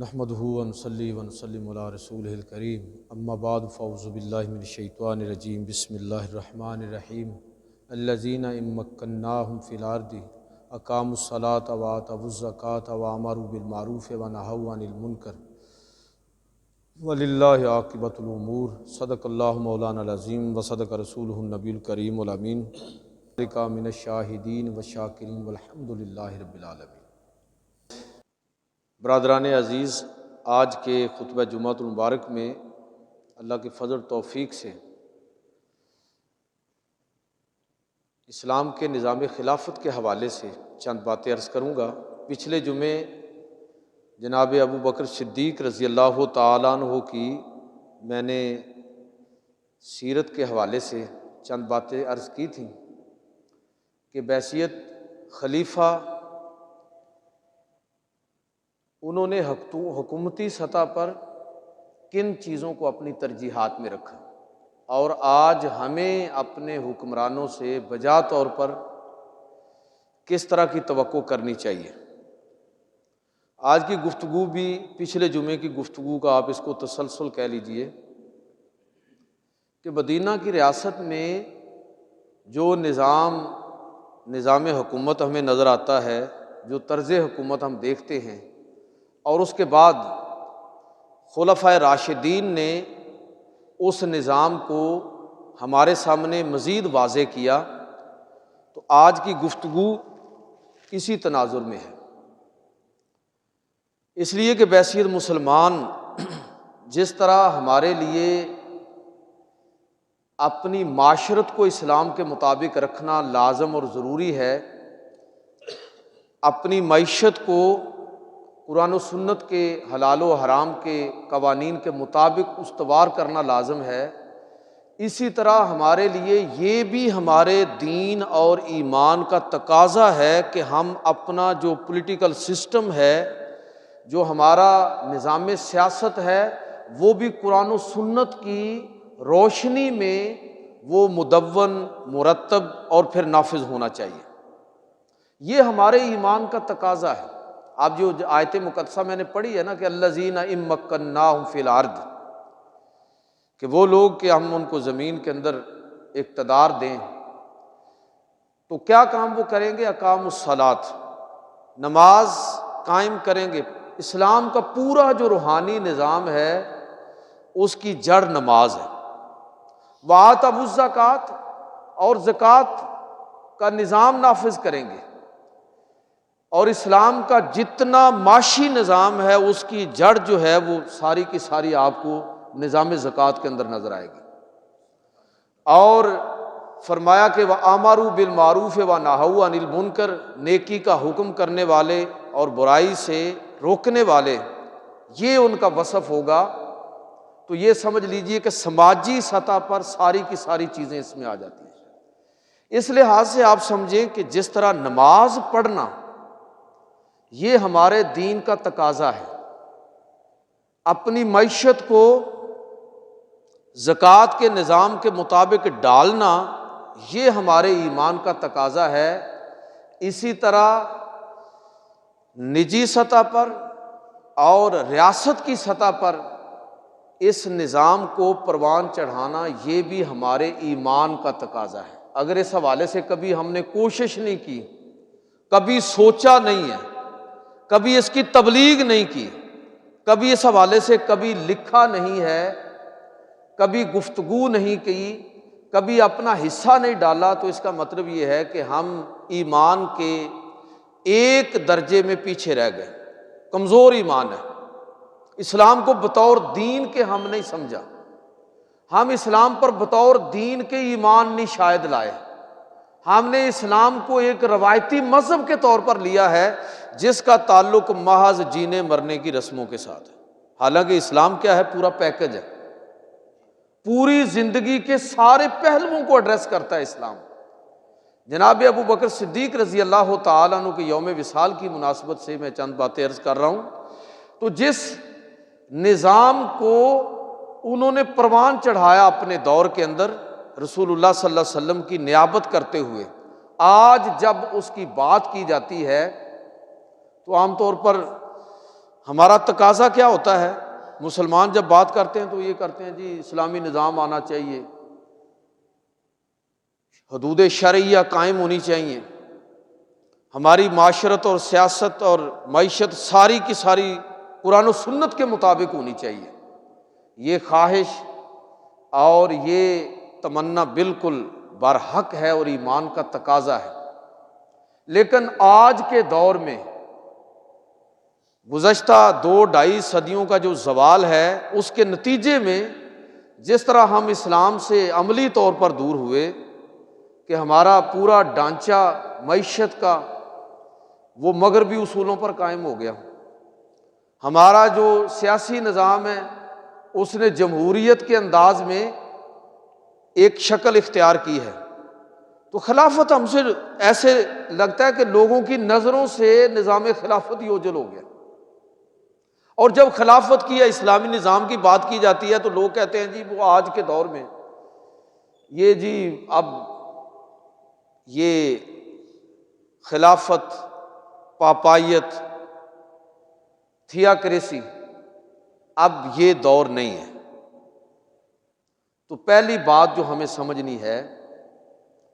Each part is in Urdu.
نحمدہ ونصلی ونسلم علی رسولہ الکریم اما بعد فاعوذ باللہ من الشیطان الرجیم بسم اللہ الرحمن الرحیم الذین ان مکناہم فی الارض اقاموا الصلاۃ وآتوا الزکاۃ وامروا بالمعروف ونہوا عن المنکر وللہ عاقبۃ الامور صدق اللہ مولانا العظیم وصدق رسولہ النبی الکریم الامین من الشاہدین والشاکرین والحمد للہ رب العالمین۔ برادران عزیز، آج کے خطبہ جمعۃ المبارک میں اللہ کے فضل توفیق سے اسلام کے نظام خلافت کے حوالے سے چند باتیں عرض کروں گا۔ پچھلے جمعے جناب ابو بکر صدیق رضی اللہ تعالیٰ عنہ کی میں نے سیرت کے حوالے سے چند باتیں عرض کی تھیں کہ بعثیت خلیفہ انہوں نے حکومتی سطح پر کن چیزوں کو اپنی ترجیحات میں رکھا، اور آج ہمیں اپنے حکمرانوں سے بجا طور پر کس طرح کی توقع کرنی چاہیے۔ آج کی گفتگو بھی پچھلے جمعے کی گفتگو کا آپ اس کو تسلسل کہہ لیجئے کہ مدینہ کی ریاست میں جو نظام حکومت ہمیں نظر آتا ہے، جو طرز حکومت ہم دیکھتے ہیں، اور اس کے بعد خلفائے راشدین نے اس نظام کو ہمارے سامنے مزید واضح کیا، تو آج کی گفتگو اسی تناظر میں ہے۔ اس لیے کہ بعثیت مسلمان جس طرح ہمارے لیے اپنی معاشرت کو اسلام کے مطابق رکھنا لازم اور ضروری ہے، اپنی معیشت کو قرآن و سنت کے حلال و حرام کے قوانین کے مطابق استوار کرنا لازم ہے، اسی طرح ہمارے لیے یہ بھی ہمارے دین اور ایمان کا تقاضا ہے کہ ہم اپنا جو پولیٹیکل سسٹم ہے، جو ہمارا نظام سیاست ہے، وہ بھی قرآن و سنت کی روشنی میں وہ مدون، مرتب اور پھر نافذ ہونا چاہیے۔ یہ ہمارے ایمان کا تقاضا ہے۔ آپ جو آیت مقدسہ میں نے پڑھی ہے نا کہ الذین ان مکناہم فی الارض، کہ وہ لوگ کہ ہم ان کو زمین کے اندر اقتدار دیں تو کیا کام وہ کریں گے؟ اقاموا الصلاۃ، نماز قائم کریں گے۔ اسلام کا پورا جو روحانی نظام ہے اس کی جڑ نماز ہے۔ وآتوا الزکاۃ، اور زکوٰۃ کا نظام نافذ کریں گے، اور اسلام کا جتنا معاشی نظام ہے اس کی جڑ جو ہے وہ ساری کی ساری آپ کو نظام زکوٰۃ کے اندر نظر آئے گی۔ اور فرمایا کہ وَآمَرُوا بِالْمَعْرُوفِ وَنَہَوْا عَنِ الْمُنکَر، نیکی کا حکم کرنے والے اور برائی سے روکنے والے، یہ ان کا وصف ہوگا۔ تو یہ سمجھ لیجئے کہ سماجی سطح پر ساری کی ساری چیزیں اس میں آ جاتی ہیں۔ اس لحاظ سے آپ سمجھیں کہ جس طرح نماز پڑھنا یہ ہمارے دین کا تقاضا ہے، اپنی معیشت کو زکوٰۃ کے نظام کے مطابق ڈالنا یہ ہمارے ایمان کا تقاضا ہے، اسی طرح نجی سطح پر اور ریاست کی سطح پر اس نظام کو پروان چڑھانا یہ بھی ہمارے ایمان کا تقاضا ہے۔ اگر اس حوالے سے کبھی ہم نے کوشش نہیں کی، کبھی سوچا نہیں ہے، کبھی اس کی تبلیغ نہیں کی، کبھی اس حوالے سے کبھی لکھا نہیں ہے، کبھی گفتگو نہیں کی، کبھی اپنا حصہ نہیں ڈالا، تو اس کا مطلب یہ ہے کہ ہم ایمان کے ایک درجے میں پیچھے رہ گئے، کمزور ایمان ہے۔ اسلام کو بطور دین کے ہم نہیں سمجھا، ہم اسلام پر بطور دین کے ایمان نہیں شاید لائے، ہم نے اسلام کو ایک روایتی مذہب کے طور پر لیا ہے جس کا تعلق محض جینے مرنے کی رسموں کے ساتھ ہے۔ حالانکہ اسلام کیا ہے؟ پورا پیکج ہے، پوری زندگی کے سارے پہلوؤں کو ایڈریس کرتا ہے اسلام۔ جناب ابو بکر صدیق رضی اللہ تعالیٰ عنہ کے یوم وصال کی مناسبت سے میں چند باتیں عرض کر رہا ہوں۔ تو جس نظام کو انہوں نے پروان چڑھایا اپنے دور کے اندر رسول اللہ صلی اللہ علیہ وسلم کی نیابت کرتے ہوئے، آج جب اس کی بات کی جاتی ہے تو عام طور پر ہمارا تقاضا کیا ہوتا ہے؟ مسلمان جب بات کرتے ہیں تو یہ کرتے ہیں جی اسلامی نظام آنا چاہیے، حدود شرعیہ قائم ہونی چاہیے، ہماری معاشرت اور سیاست اور معیشت ساری کی ساری قرآن و سنت کے مطابق ہونی چاہیے۔ یہ خواہش اور یہ تمنا بالکل برحق ہے اور ایمان کا تقاضا ہے، لیکن آج کے دور میں گزشتہ 2-2.5 صدیوں کا جو زوال ہے، اس کے نتیجے میں جس طرح ہم اسلام سے عملی طور پر دور ہوئے کہ ہمارا پورا ڈھانچہ معیشت کا وہ مغربی اصولوں پر قائم ہو گیا، ہمارا جو سیاسی نظام ہے اس نے جمہوریت کے انداز میں ایک شکل اختیار کی ہے، تو خلافت ہم سے ایسے لگتا ہے کہ لوگوں کی نظروں سے نظام خلافت ہی اوجھل ہو گیا، اور جب خلافت کی یا اسلامی نظام کی بات کی جاتی ہے تو لوگ کہتے ہیں جی وہ آج کے دور میں یہ جی اب یہ خلافت، پاپائیت، تھیاکریسی اب یہ دور نہیں ہے۔ تو پہلی بات جو ہمیں سمجھنی ہے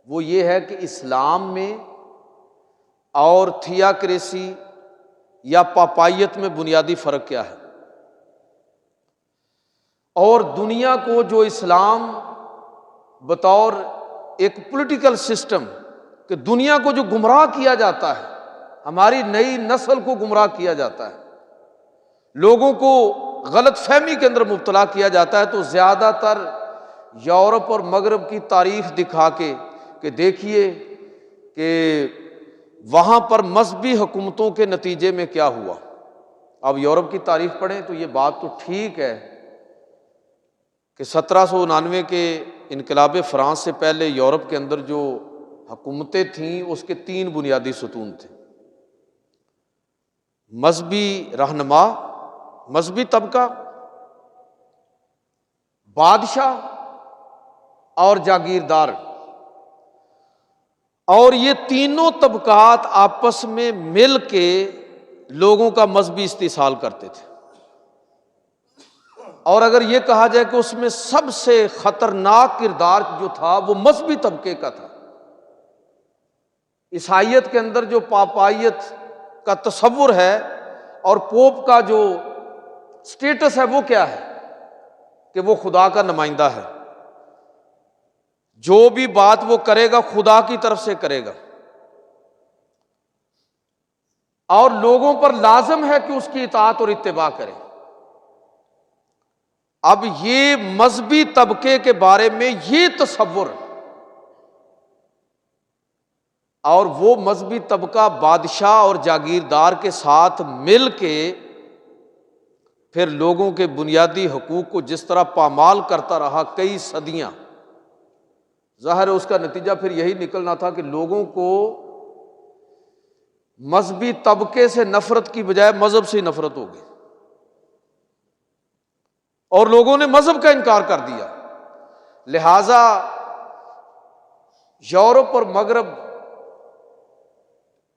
وہ یہ ہے کہ اسلام میں اور تھیاکریسی یا پاپائیت میں بنیادی فرق کیا ہے، اور دنیا کو جو اسلام بطور ایک پولیٹیکل سسٹم کہ دنیا کو جو گمراہ کیا جاتا ہے، ہماری نئی نسل کو گمراہ کیا جاتا ہے، لوگوں کو غلط فہمی کے اندر مبتلا کیا جاتا ہے، تو زیادہ تر یورپ اور مغرب کی تاریخ دکھا کے کہ دیکھیے کہ وہاں پر مذہبی حکومتوں کے نتیجے میں کیا ہوا۔ اب یورپ کی تاریخ پڑھیں تو یہ بات تو ٹھیک ہے کہ 1799 کے انقلاب فرانس سے پہلے یورپ کے اندر جو حکومتیں تھیں اس کے 3 بنیادی ستون تھے: مذہبی رہنما، مذہبی طبقہ، بادشاہ اور جاگیردار، اور یہ تینوں طبقات آپس میں مل کے لوگوں کا مذہبی استحصال کرتے تھے، اور اگر یہ کہا جائے کہ اس میں سب سے خطرناک کردار جو تھا وہ مذہبی طبقے کا تھا۔ عیسائیت کے اندر جو پاپائیت کا تصور ہے اور پوپ کا جو سٹیٹس ہے وہ کیا ہے کہ وہ خدا کا نمائندہ ہے، جو بھی بات وہ کرے گا خدا کی طرف سے کرے گا، اور لوگوں پر لازم ہے کہ اس کی اطاعت اور اتباع کرے۔ اب یہ مذہبی طبقے کے بارے میں یہ تصور، اور وہ مذہبی طبقہ بادشاہ اور جاگیردار کے ساتھ مل کے پھر لوگوں کے بنیادی حقوق کو جس طرح پامال کرتا رہا کئی صدیاں، ظاہر ہے اس کا نتیجہ پھر یہی نکلنا تھا کہ لوگوں کو مذہبی طبقے سے نفرت کی بجائے مذہب سے ہی نفرت ہو گئی، اور لوگوں نے مذہب کا انکار کر دیا۔ لہذا یورپ اور مغرب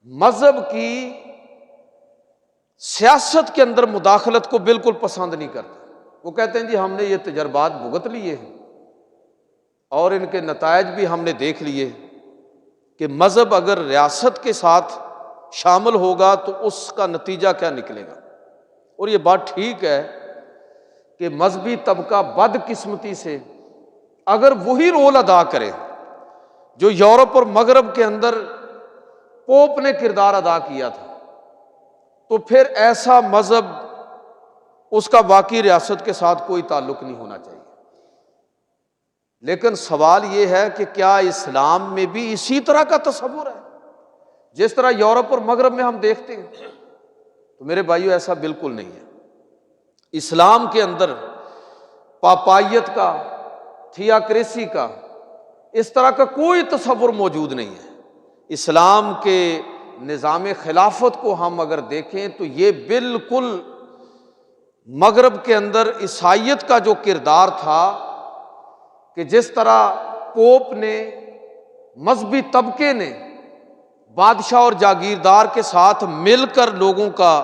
مذہب کی سیاست کے اندر مداخلت کو بالکل پسند نہیں کرتے، وہ کہتے ہیں جی ہم نے یہ تجربات بھگت لیے ہیں اور ان کے نتائج بھی ہم نے دیکھ لیے کہ مذہب اگر ریاست کے ساتھ شامل ہوگا تو اس کا نتیجہ کیا نکلے گا۔ اور یہ بات ٹھیک ہے کہ مذہبی طبقہ بدقسمتی سے اگر وہی رول ادا کرے جو یورپ اور مغرب کے اندر پوپ نے کردار ادا کیا تھا، تو پھر ایسا مذہب اس کا واقعی ریاست کے ساتھ کوئی تعلق نہیں ہونا چاہیے۔ لیکن سوال یہ ہے کہ کیا اسلام میں بھی اسی طرح کا تصور ہے جس طرح یورپ اور مغرب میں ہم دیکھتے ہیں؟ تو میرے بھائیو ایسا بالکل نہیں ہے۔ اسلام کے اندر پاپائیت کا، تھیاکریسی کا، اس طرح کا کوئی تصور موجود نہیں ہے۔ اسلام کے نظام خلافت کو ہم اگر دیکھیں تو یہ بالکل مغرب کے اندر عیسائیت کا جو کردار تھا کہ جس طرح پوپ نے، مذہبی طبقے نے بادشاہ اور جاگیردار کے ساتھ مل کر لوگوں کا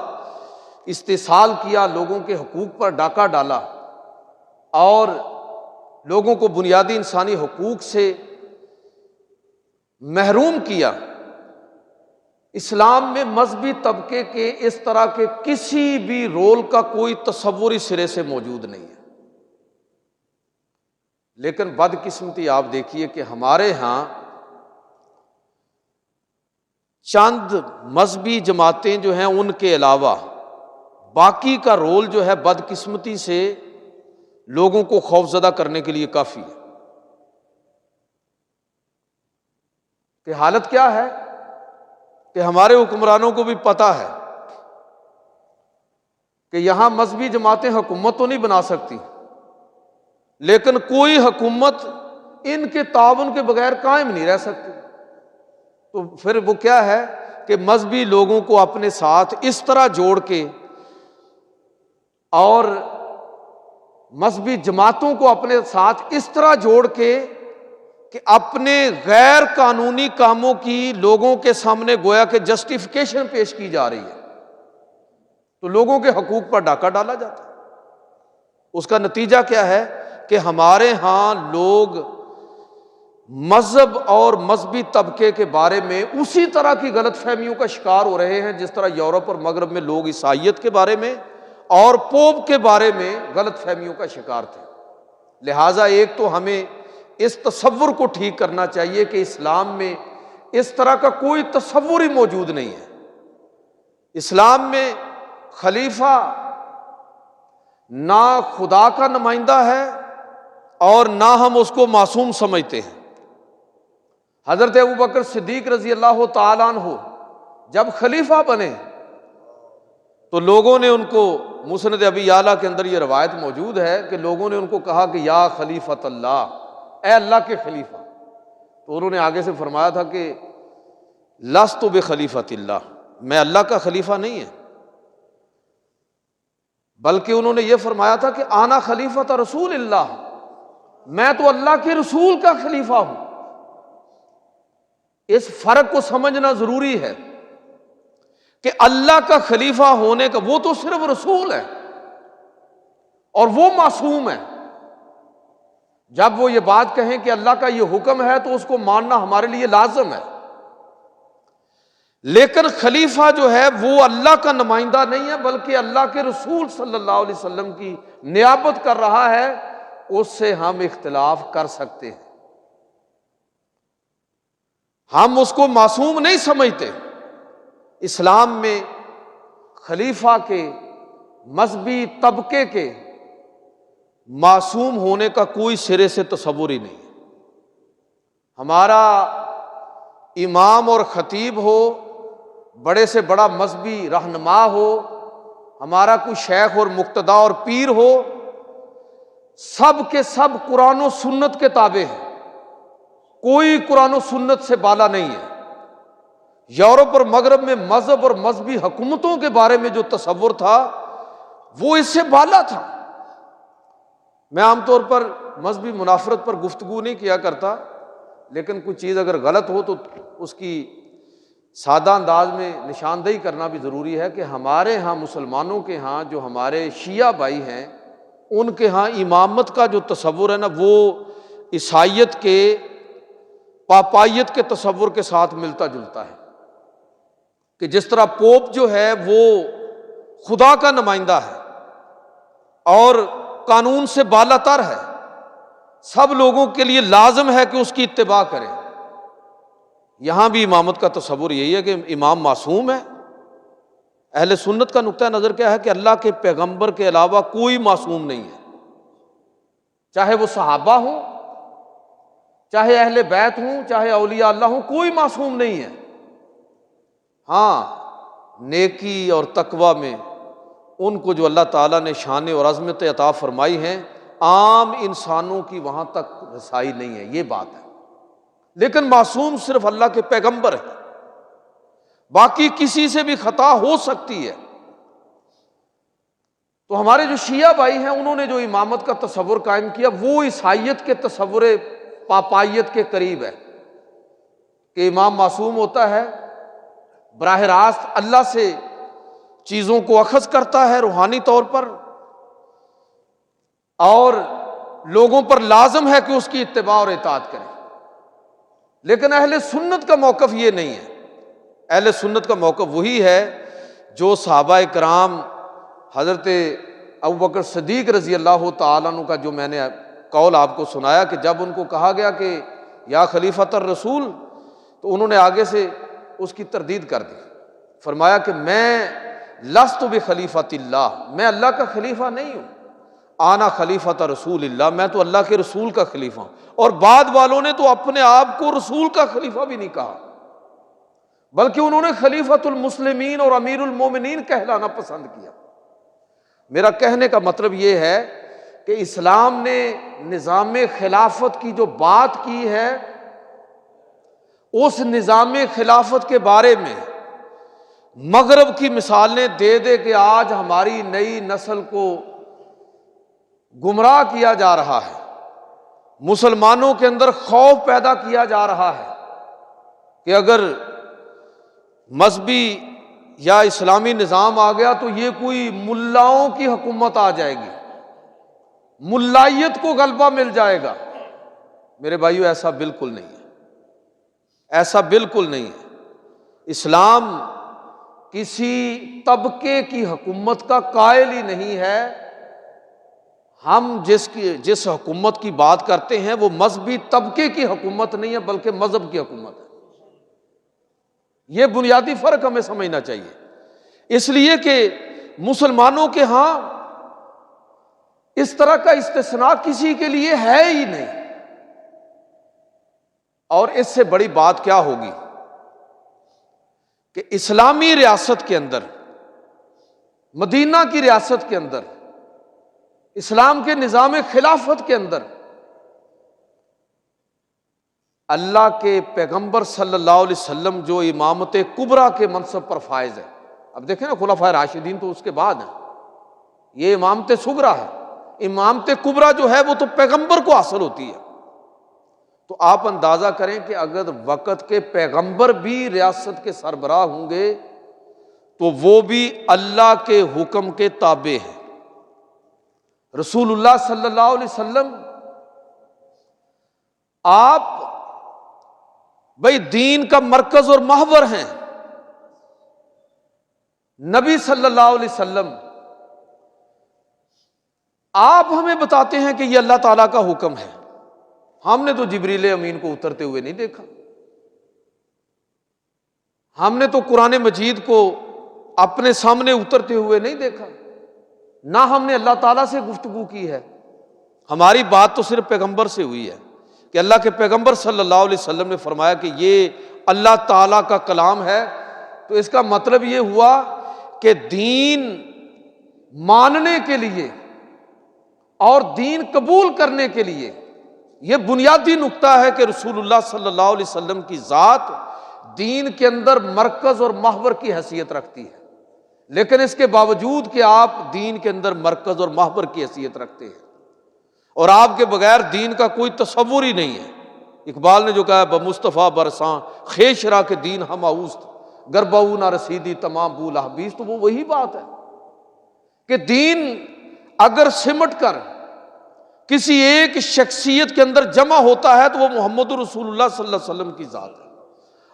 استحصال کیا، لوگوں کے حقوق پر ڈاکہ ڈالا اور لوگوں کو بنیادی انسانی حقوق سے محروم کیا، اسلام میں مذہبی طبقے کے اس طرح کے کسی بھی رول کا کوئی تصور ہی سرے سے موجود نہیں ہے۔ لیکن بدقسمتی آپ دیکھیے کہ ہمارے ہاں چند مذہبی جماعتیں جو ہیں ان کے علاوہ باقی کا رول جو ہے بدقسمتی سے لوگوں کو خوفزدہ کرنے کے لیے کافی ہے۔ کہ حالت کیا ہے کہ ہمارے حکمرانوں کو بھی پتہ ہے کہ یہاں مذہبی جماعتیں حکومت تو نہیں بنا سکتی، لیکن کوئی حکومت ان کے تعاون کے بغیر قائم نہیں رہ سکتی۔ تو پھر وہ کیا ہے کہ مذہبی لوگوں کو اپنے ساتھ اس طرح جوڑ کے اور مذہبی جماعتوں کو اپنے ساتھ اس طرح جوڑ کے کہ اپنے غیر قانونی کاموں کی لوگوں کے سامنے گویا کہ جسٹیفیکیشن پیش کی جا رہی ہے، تو لوگوں کے حقوق پر ڈاکہ ڈالا جاتا ہے۔ اس کا نتیجہ کیا ہے کہ ہمارے ہاں لوگ مذہب اور مذہبی طبقے کے بارے میں اسی طرح کی غلط فہمیوں کا شکار ہو رہے ہیں جس طرح یورپ اور مغرب میں لوگ عیسائیت کے بارے میں اور پوپ کے بارے میں غلط فہمیوں کا شکار تھے۔ لہٰذا ایک تو ہمیں اس تصور کو ٹھیک کرنا چاہیے کہ اسلام میں اس طرح کا کوئی تصور ہی موجود نہیں ہے۔ اسلام میں خلیفہ نہ خدا کا نمائندہ ہے اور نہ ہم اس کو معصوم سمجھتے ہیں۔ حضرت ابوبکر صدیق رضی اللہ تعالیٰ عنہ جب خلیفہ بنے تو لوگوں نے ان کو، مسند ابی اعلیٰ کے اندر یہ روایت موجود ہے کہ لوگوں نے ان کو کہا کہ یا خلیفۃ اللہ، اے اللہ کے خلیفہ، تو انہوں نے آگے سے فرمایا تھا کہ لست بخلیفۃ اللہ، میں اللہ کا خلیفہ نہیں ہے، بلکہ انہوں نے یہ فرمایا تھا کہ انا خلیفۃ رسول اللہ، میں تو اللہ کے رسول کا خلیفہ ہوں۔ اس فرق کو سمجھنا ضروری ہے کہ اللہ کا خلیفہ ہونے کا، وہ تو صرف رسول ہے اور وہ معصوم ہے۔ جب وہ یہ بات کہیں کہ اللہ کا یہ حکم ہے تو اس کو ماننا ہمارے لیے لازم ہے، لیکن خلیفہ جو ہے وہ اللہ کا نمائندہ نہیں ہے بلکہ اللہ کے رسول صلی اللہ علیہ وسلم کی نیابت کر رہا ہے۔ اس سے ہم اختلاف کر سکتے ہیں، ہم اس کو معصوم نہیں سمجھتے۔ اسلام میں خلیفہ کے، مذہبی طبقے کے معصوم ہونے کا کوئی سرے سے تصور ہی نہیں ہے۔ ہمارا امام اور خطیب ہو، بڑے سے بڑا مذہبی رہنما ہو، ہمارا کوئی شیخ اور مقتدا اور پیر ہو، سب کے سب قرآن و سنت کے تابع ہیں، کوئی قرآن و سنت سے بالا نہیں ہے۔ یورپ اور مغرب میں مذہب اور مذہبی حکومتوں کے بارے میں جو تصور تھا وہ اس سے بالا تھا۔ میں عام طور پر مذہبی منافرت پر گفتگو نہیں کیا کرتا، لیکن کوئی چیز اگر غلط ہو تو اس کی سادہ انداز میں نشاندہی کرنا بھی ضروری ہے کہ ہمارے ہاں مسلمانوں کے ہاں جو ہمارے شیعہ بھائی ہیں ان کے ہاں امامت کا جو تصور ہے نا وہ عیسائیت کے، پاپائیت کے تصور کے ساتھ ملتا جلتا ہے، کہ جس طرح پوپ جو ہے وہ خدا کا نمائندہ ہے اور قانون سے بالا تر ہے، سب لوگوں کے لیے لازم ہے کہ اس کی اتباع کریں، یہاں بھی امامت کا تصور یہی ہے کہ امام معصوم ہے۔ اہل سنت کا نقطہ نظر کیا ہے کہ اللہ کے پیغمبر کے علاوہ کوئی معصوم نہیں ہے، چاہے وہ صحابہ ہوں، چاہے اہل بیت ہوں، چاہے اولیاء اللہ ہوں، کوئی معصوم نہیں ہے۔ ہاں، نیکی اور تقوی میں ان کو جو اللہ تعالیٰ نے شان اور عظمت عطا فرمائی ہیں، عام انسانوں کی وہاں تک رسائی نہیں ہے، یہ بات ہے۔ لیکن معصوم صرف اللہ کے پیغمبر ہے، باقی کسی سے بھی خطا ہو سکتی ہے۔ تو ہمارے جو شیعہ بھائی ہیں انہوں نے جو امامت کا تصور قائم کیا وہ عیسائیت کے تصور پاپائیت کے قریب ہے، کہ امام معصوم ہوتا ہے، براہ راست اللہ سے چیزوں کو اخذ کرتا ہے روحانی طور پر، اور لوگوں پر لازم ہے کہ اس کی اتباع اور اطاعت کریں۔ لیکن اہل سنت کا موقف یہ نہیں ہے۔ اہل سنت کا موقف وہی ہے جو صحابہ کرام، حضرت ابوبکر صدیق رضی اللہ تعالیٰ عنہ کا جو میں نے قول آپ کو سنایا کہ جب ان کو کہا گیا کہ یا خلیفۃ الرسول، تو انہوں نے آگے سے اس کی تردید کر دی، فرمایا کہ میں لست بخلیفۃ اللہ، میں اللہ کا خلیفہ نہیں ہوں، آنا خلیفۃ رسول اللہ، میں تو اللہ کے رسول کا خلیفہ ہوں۔ اور بعد والوں نے تو اپنے آپ کو رسول کا خلیفہ بھی نہیں کہا، بلکہ انہوں نے خلیفۃ المسلمین اور امیر المومنین کہلانا پسند کیا۔ میرا کہنے کا مطلب یہ ہے کہ اسلام نے نظام خلافت کی جو بات کی ہے، اس نظام خلافت کے بارے میں مغرب کی مثالیں دے دے کہ آج ہماری نئی نسل کو گمراہ کیا جا رہا ہے، مسلمانوں کے اندر خوف پیدا کیا جا رہا ہے کہ اگر مذہبی یا اسلامی نظام آ گیا تو یہ کوئی ملاؤں کی حکومت آ جائے گی، ملائیت کو غلبہ مل جائے گا۔ میرے بھائیو، ایسا بالکل نہیں ہے، ایسا بالکل نہیں ہے۔ اسلام کسی طبقے کی حکومت کا قائل ہی نہیں ہے۔ ہم جس حکومت کی بات کرتے ہیں وہ مذہبی طبقے کی حکومت نہیں ہے، بلکہ مذہب کی حکومت ہے۔ یہ بنیادی فرق ہمیں سمجھنا چاہیے، اس لیے کہ مسلمانوں کے ہاں اس طرح کا استثناء کسی کے لیے ہے ہی نہیں۔ اور اس سے بڑی بات کیا ہوگی کہ اسلامی ریاست کے اندر، مدینہ کی ریاست کے اندر، اسلام کے نظام خلافت کے اندر اللہ کے پیغمبر صلی اللہ علیہ وسلم جو امامت کبریٰ کے منصب پر فائز ہے۔ اب دیکھیں نا، خلفائے راشدین تو اس کے بعد ہیں، یہ امامت صغریٰ ہے۔ امامت کبریٰ جو ہے وہ تو پیغمبر کو حاصل ہوتی ہے۔ تو آپ اندازہ کریں کہ اگر وقت کے پیغمبر بھی ریاست کے سربراہ ہوں گے تو وہ بھی اللہ کے حکم کے تابع ہیں۔ رسول اللہ صلی اللہ علیہ وسلم آپ بھئی دین کا مرکز اور محور ہیں۔ نبی صلی اللہ علیہ وسلم آپ ہمیں بتاتے ہیں کہ یہ اللہ تعالیٰ کا حکم ہے۔ ہم نے تو جبریل امین کو اترتے ہوئے نہیں دیکھا، ہم نے تو قرآن مجید کو اپنے سامنے اترتے ہوئے نہیں دیکھا، نہ ہم نے اللہ تعالیٰ سے گفتگو کی ہے۔ ہماری بات تو صرف پیغمبر سے ہوئی ہے کہ اللہ کے پیغمبر صلی اللہ علیہ وسلم نے فرمایا کہ یہ اللہ تعالیٰ کا کلام ہے۔ تو اس کا مطلب یہ ہوا کہ دین ماننے کے لیے اور دین قبول کرنے کے لیے یہ بنیادی نقطہ ہے کہ رسول اللہ صلی اللہ علیہ وسلم کی ذات دین کے اندر مرکز اور محور کی حیثیت رکھتی ہے۔ لیکن اس کے باوجود کہ آپ دین کے اندر مرکز اور محور کی حیثیت رکھتے ہیں اور آپ کے بغیر دین کا کوئی تصور ہی نہیں ہے۔ اقبال نے جو کہا بمصطفیٰ برساں خیشرا کے دین ہم آوست گربہو نہ رسیدی تمام بول حبیس، تو وہ وہی بات ہے کہ دین اگر سمٹ کر کسی ایک شخصیت کے اندر جمع ہوتا ہے تو وہ محمد رسول اللہ صلی اللہ علیہ وسلم کی ذات ہے،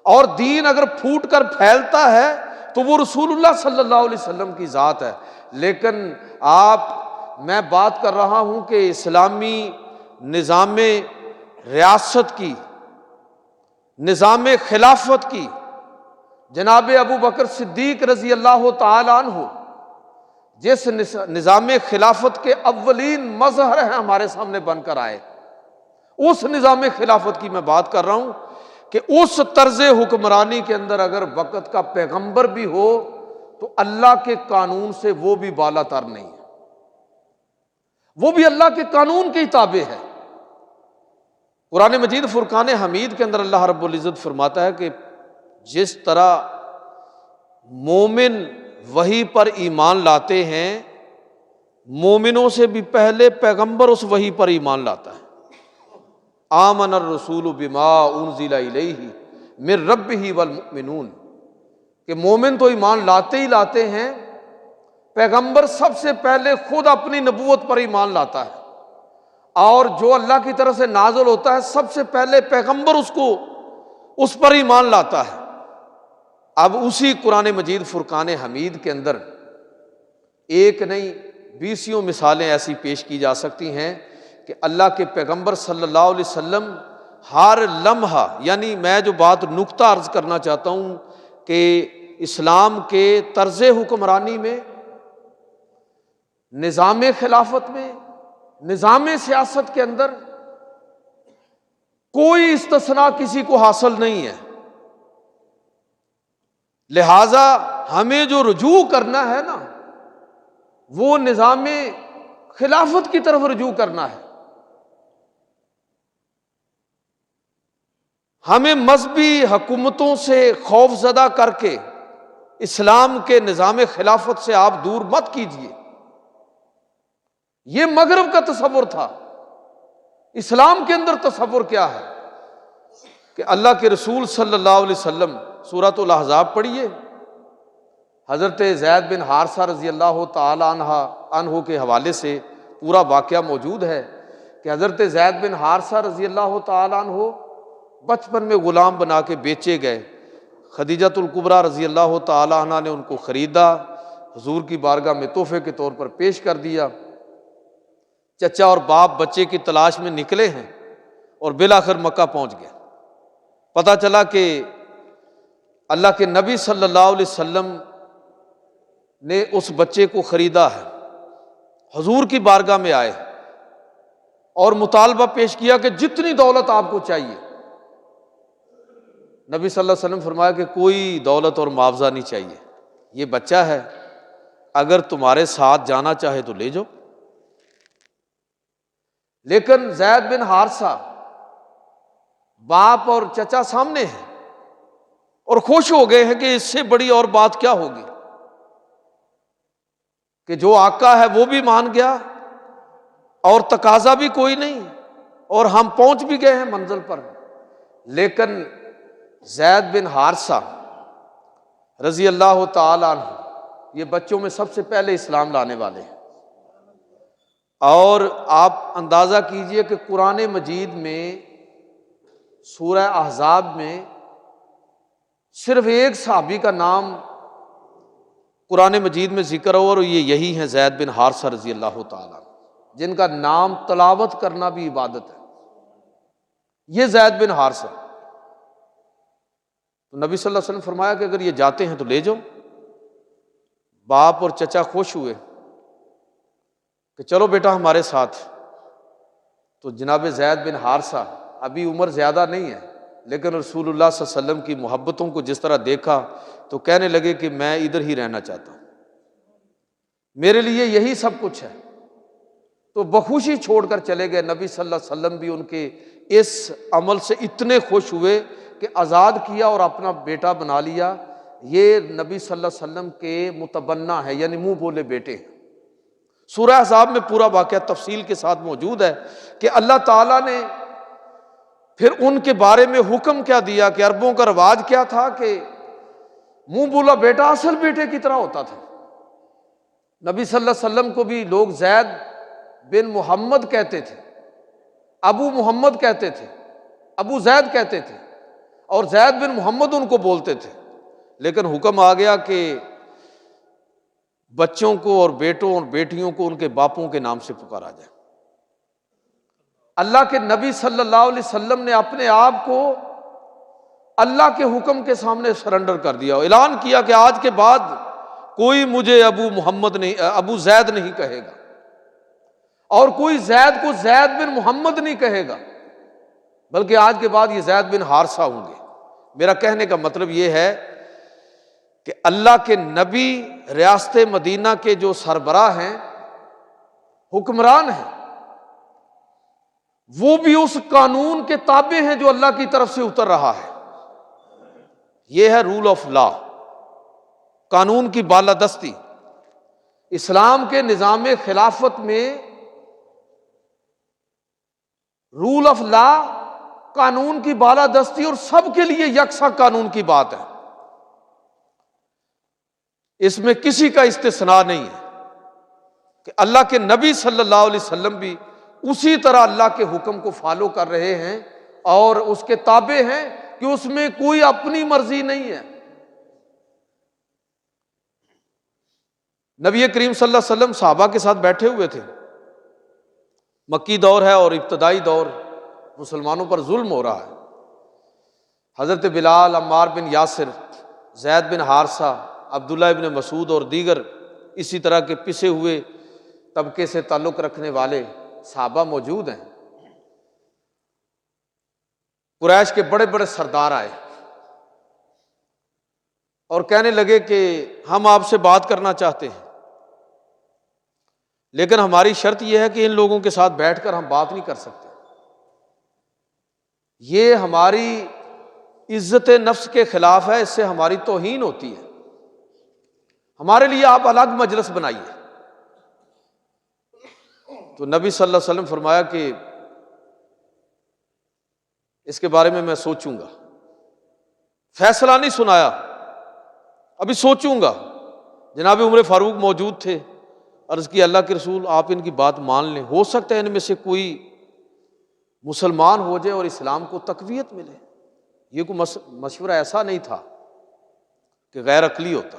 اور دین اگر پھوٹ کر پھیلتا ہے تو وہ رسول اللہ صلی اللہ علیہ وسلم کی ذات ہے۔ لیکن میں بات کر رہا ہوں کہ اسلامی نظام ریاست کی، نظام خلافت کی، جناب ابو بکر صدیق رضی اللہ تعالی عنہ جس نظام خلافت کے اولین مظہر ہیں ہمارے سامنے بن کر آئے، اس نظام خلافت کی میں بات کر رہا ہوں کہ اس طرز حکمرانی کے اندر اگر وقت کا پیغمبر بھی ہو تو اللہ کے قانون سے وہ بھی بالا تر نہیں ہے، وہ بھی اللہ کے قانون کے تابع ہے۔ قرآن مجید فرقان حمید کے اندر اللہ رب العزت فرماتا ہے کہ جس طرح مومن وحی پر ایمان لاتے ہیں، مومنوں سے بھی پہلے پیغمبر اس وحی پر ایمان لاتا ہے۔ آمن الرسول بما انزل الیہ من ربہ والمؤمنون، کہ مومن تو ایمان لاتے ہی لاتے ہیں پیغمبر سب سے پہلے خود اپنی نبوت پر ایمان لاتا ہے، اور جو اللہ کی طرف سے نازل ہوتا ہے سب سے پہلے پیغمبر اس پر ایمان لاتا ہے۔ اب اسی قرآن مجید فرقان حمید کے اندر ایک نہیں 20 مثالیں ایسی پیش کی جا سکتی ہیں کہ اللہ کے پیغمبر صلی اللہ علیہ وسلم ہر لمحہ، یعنی میں جو بات نقطہ عرض کرنا چاہتا ہوں کہ اسلام کے طرز حکمرانی میں، نظام خلافت میں، نظام سیاست کے اندر کوئی استثناء کسی کو حاصل نہیں ہے، لہذا ہمیں جو رجوع کرنا ہے نا وہ نظام خلافت کی طرف رجوع کرنا ہے۔ ہمیں مذہبی حکومتوں سے خوف زدہ کر کے اسلام کے نظام خلافت سے آپ دور مت کیجیے۔ یہ مغرب کا تصور تھا، اسلام کے اندر تصور کیا ہے کہ اللہ کے رسول صلی اللہ علیہ وسلم، سورۃ الاحزاب پڑھیے، حضرت زید بن حارثہ رضی اللہ تعالی عنہ کے حوالے سے پورا واقعہ موجود ہے کہ حضرت زید بن حارثہ رضی اللہ تعالی عنہ بچپن میں غلام بنا کے بیچے گئے، خدیجۃ الکبریٰ رضی اللہ تعالی عنہ نے ان کو خریدا، حضور کی بارگاہ میں تحفے کے طور پر پیش کر دیا۔ چچا اور باپ بچے کی تلاش میں نکلے ہیں اور بالآخر مکہ پہنچ گئے۔ پتہ چلا کہ اللہ کے نبی صلی اللہ علیہ وسلم نے اس بچے کو خریدا ہے، حضور کی بارگاہ میں آئے اور مطالبہ پیش کیا کہ جتنی دولت آپ کو چاہیے۔ نبی صلی اللہ علیہ وسلم فرمایا کہ کوئی دولت اور معاوضہ نہیں چاہیے، یہ بچہ ہے، اگر تمہارے ساتھ جانا چاہے تو لے جاؤ۔ لیکن زید بن حارثہ باپ اور چچا سامنے ہیں اور خوش ہو گئے ہیں کہ اس سے بڑی اور بات کیا ہوگی کہ جو آقا ہے وہ بھی مان گیا اور تقاضا بھی کوئی نہیں، اور ہم پہنچ بھی گئے ہیں منزل پر۔ لیکن زید بن حارثہ رضی اللہ تعالی عنہ یہ بچوں میں سب سے پہلے اسلام لانے والے ہیں، اور آپ اندازہ کیجئے کہ قرآن مجید میں سورہ احزاب میں صرف ایک صحابی کا نام قرآن مجید میں ذکر ہو، اور یہی ہیں زید بن حارثہ رضی اللہ تعالیٰ عنہ، جن کا نام تلاوت کرنا بھی عبادت ہے۔ یہ زید بن حارثہ، تو نبی صلی اللہ علیہ وسلم فرمایا کہ اگر یہ جاتے ہیں تو لے جاؤ۔ باپ اور چچا خوش ہوئے کہ چلو بیٹا ہمارے ساتھ۔ تو جناب زید بن حارثہ، ابھی عمر زیادہ نہیں ہے لیکن رسول اللہ صلی اللہ علیہ وسلم کی محبتوں کو جس طرح دیکھا تو کہنے لگے کہ میں ادھر ہی رہنا چاہتا ہوں، میرے لیے یہی سب کچھ ہے۔ تو بخوشی چھوڑ کر چلے گئے۔ نبی صلی اللہ علیہ وسلم بھی ان کے اس عمل سے اتنے خوش ہوئے کہ آزاد کیا اور اپنا بیٹا بنا لیا۔ یہ نبی صلی اللہ علیہ وسلم کے متبنہ ہے، یعنی منہ بولے بیٹے ہیں۔ سورہ احزاب میں پورا واقعہ تفصیل کے ساتھ موجود ہے کہ اللہ تعالیٰ نے پھر ان کے بارے میں حکم کیا دیا کہ عربوں کا رواج کیا تھا کہ منہ بولا بیٹا اصل بیٹے کی طرح ہوتا تھا۔ نبی صلی اللہ علیہ وسلم کو بھی لوگ زید بن محمد کہتے تھے، ابو محمد کہتے تھے، ابو زید کہتے تھے، اور زید بن محمد ان کو بولتے تھے۔ لیکن حکم آ گیا کہ بچوں کو اور بیٹوں اور بیٹیوں کو ان کے باپوں کے نام سے پکارا جائے۔ اللہ کے نبی صلی اللہ علیہ وسلم نے اپنے آپ کو اللہ کے حکم کے سامنے سرنڈر کر دیا، اعلان کیا کہ آج کے بعد کوئی مجھے ابو زید نہیں کہے گا، اور کوئی زید کو زید بن محمد نہیں کہے گا، بلکہ آج کے بعد یہ زید بن حارثہ ہوں گے۔ میرا کہنے کا مطلب یہ ہے کہ اللہ کے نبی ریاست مدینہ کے جو سربراہ ہیں، حکمران ہیں، وہ بھی اس قانون کے تابع ہیں جو اللہ کی طرف سے اتر رہا ہے۔ یہ ہے رول آف لا، قانون کی بالادستی۔ اسلام کے نظام خلافت میں رول آف لا، قانون کی بالادستی، اور سب کے لیے یکساں قانون کی بات ہے، اس میں کسی کا استثناء نہیں ہے۔ کہ اللہ کے نبی صلی اللہ علیہ وسلم بھی اسی طرح اللہ کے حکم کو فالو کر رہے ہیں اور اس کے تابع ہیں کہ اس میں کوئی اپنی مرضی نہیں ہے۔ نبی کریم صلی اللہ علیہ وسلم صحابہ کے ساتھ بیٹھے ہوئے تھے، مکی دور ہے اور ابتدائی دور، مسلمانوں پر ظلم ہو رہا ہے۔ حضرت بلال، عمار بن یاسر، زید بن حارثہ، عبداللہ ابن مسعود اور دیگر اسی طرح کے پسے ہوئے طبقے سے تعلق رکھنے والے صحابہ موجود ہیں۔ قریش کے بڑے بڑے سردار آئے اور کہنے لگے کہ ہم آپ سے بات کرنا چاہتے ہیں، لیکن ہماری شرط یہ ہے کہ ان لوگوں کے ساتھ بیٹھ کر ہم بات نہیں کر سکتے، یہ ہماری عزت نفس کے خلاف ہے، اس سے ہماری توہین ہوتی ہے، ہمارے لیے آپ الگ مجلس بنائیے۔ تو نبی صلی اللہ علیہ وسلم فرمایا کہ اس کے بارے میں میں سوچوں گا، فیصلہ نہیں سنایا، ابھی سوچوں گا۔ جناب عمر فاروق موجود تھے، عرض کی اللہ کے رسول آپ ان کی بات مان لیں، ہو سکتا ہے ان میں سے کوئی مسلمان ہو جائے اور اسلام کو تقویت ملے۔ یہ کوئی مشورہ ایسا نہیں تھا کہ غیر عقلی ہوتا،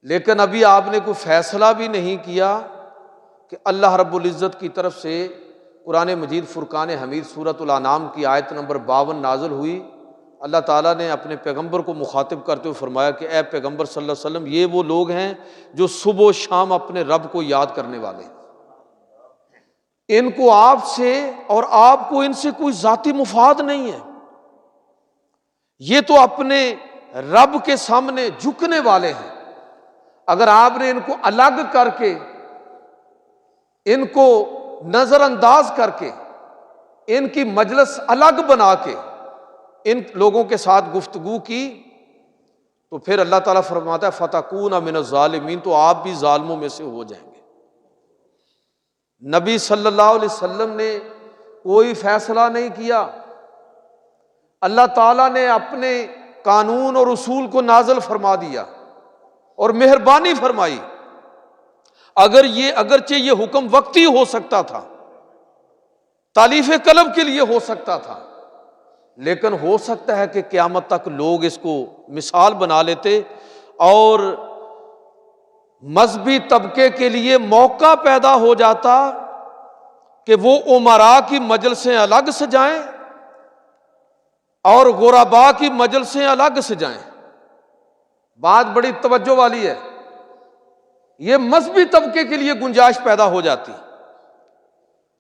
لیکن ابھی آپ نے کوئی فیصلہ بھی نہیں کیا کہ اللہ رب العزت کی طرف سے قرآن مجید فرقان حمید سورۃ الانعام کی آیت نمبر 52 نازل ہوئی۔ اللہ تعالیٰ نے اپنے پیغمبر کو مخاطب کرتے ہوئے فرمایا کہ اے پیغمبر صلی اللہ علیہ وسلم، یہ وہ لوگ ہیں جو صبح و شام اپنے رب کو یاد کرنے والے ہیں، ان کو آپ سے اور آپ کو ان سے کوئی ذاتی مفاد نہیں ہے، یہ تو اپنے رب کے سامنے جھکنے والے ہیں۔ اگر آپ نے ان کو الگ کر کے، ان کو نظر انداز کر کے، ان کی مجلس الگ بنا کے ان لوگوں کے ساتھ گفتگو کی، تو پھر اللہ تعالیٰ فرماتا ہے فَتَكُونَ مِنَ الظَّالِمِينَ، تو آپ بھی ظالموں میں سے ہو جائیں گے۔ نبی صلی اللہ علیہ وسلم نے کوئی فیصلہ نہیں کیا، اللہ تعالیٰ نے اپنے قانون اور اصول کو نازل فرما دیا اور مہربانی فرمائی۔ اگرچہ یہ حکم وقتی ہو سکتا تھا، تالیف قلب کے لیے ہو سکتا تھا، لیکن ہو سکتا ہے کہ قیامت تک لوگ اس کو مثال بنا لیتے اور مذہبی طبقے کے لیے موقع پیدا ہو جاتا کہ وہ امراء کی مجلسیں الگ سجائیں اور غرباء کی مجلسیں الگ سجائیں۔ بات بڑی توجہ والی ہے، یہ مذہبی طبقے کے لیے گنجائش پیدا ہو جاتی۔